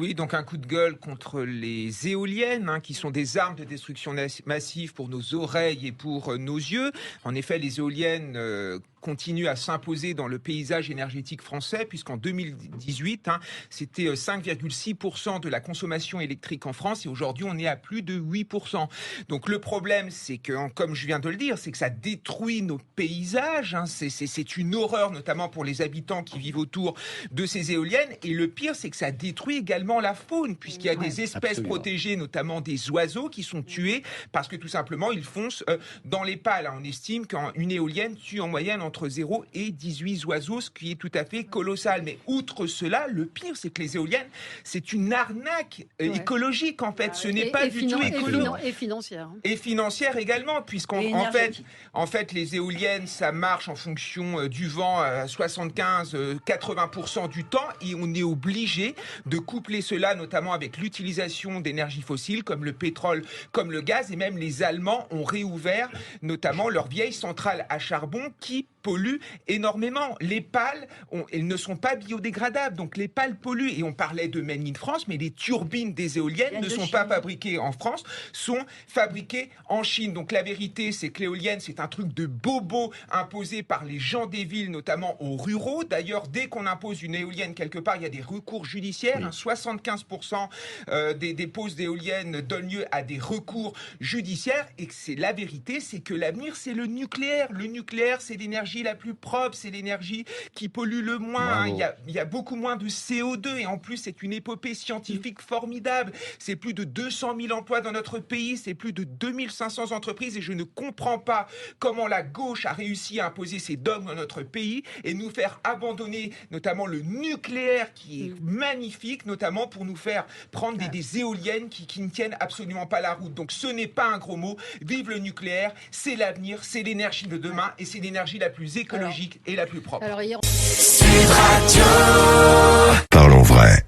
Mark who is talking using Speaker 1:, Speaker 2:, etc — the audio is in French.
Speaker 1: Oui, donc un coup de gueule contre les éoliennes, qui sont des armes de destruction massive pour nos oreilles et pour nos yeux. En effet, les éoliennes continuent à s'imposer dans le paysage énergétique français, puisqu'en 2018, c'était 5,6% de la consommation électrique en France, et aujourd'hui, on est à plus de 8%. Donc le problème, c'est que, comme je viens de le dire, c'est que ça détruit nos paysages. C'est une horreur, notamment pour les habitants qui vivent autour de ces éoliennes. Et le pire, c'est que ça détruit également la faune, puisqu'il y a des espèces protégées, notamment des oiseaux, qui sont tués parce que tout simplement, ils foncent dans les pales. On estime qu'une éolienne tue en moyenne entre 0 et 18 oiseaux, ce qui est tout à fait colossal. Mais outre cela, le pire, c'est que les éoliennes, c'est une arnaque écologique, en fait. Ce n'est pas du tout écolo.
Speaker 2: Et financière.
Speaker 1: Et financière également, puisqu'en fait, les éoliennes, ça marche en fonction du vent à 75-80% du temps, et on est obligé de coupler cela, notamment avec l'utilisation d'énergies fossiles, comme le pétrole, comme le gaz, et même les Allemands ont réouvert, notamment leurs vieilles centrales à charbon qui polluent énormément. Les pales, elles ne sont pas biodégradables, donc les pales polluent. Et on parlait de Made in France, mais les turbines des éoliennes ne sont pas fabriquées en France, sont fabriquées en Chine. Donc la vérité, c'est que l'éolienne, c'est un truc de bobo imposé par les gens des villes, notamment aux ruraux. D'ailleurs, dès qu'on impose une éolienne quelque part, il y a des recours judiciaires. 75% des poses d'éoliennes donnent lieu à des recours judiciaires. Et c'est la vérité, c'est que l'avenir, c'est le nucléaire. Le nucléaire, c'est l'énergie la plus propre, c'est l'énergie qui pollue le moins. Il y a beaucoup moins de CO2, et en plus, c'est une épopée scientifique formidable. C'est plus de 200 000 emplois dans notre pays, c'est plus de 2500 entreprises, et je ne comprends pas comment la gauche a réussi à imposer ses dogmes dans notre pays et nous faire abandonner notamment le nucléaire qui est magnifique, notamment pour nous faire prendre des éoliennes qui ne tiennent absolument pas la route. Donc ce n'est pas un gros mot. Vive le nucléaire, c'est l'avenir, c'est l'énergie de demain, et c'est l'énergie la plus écologique et la plus propre.
Speaker 3: Parlons vrai.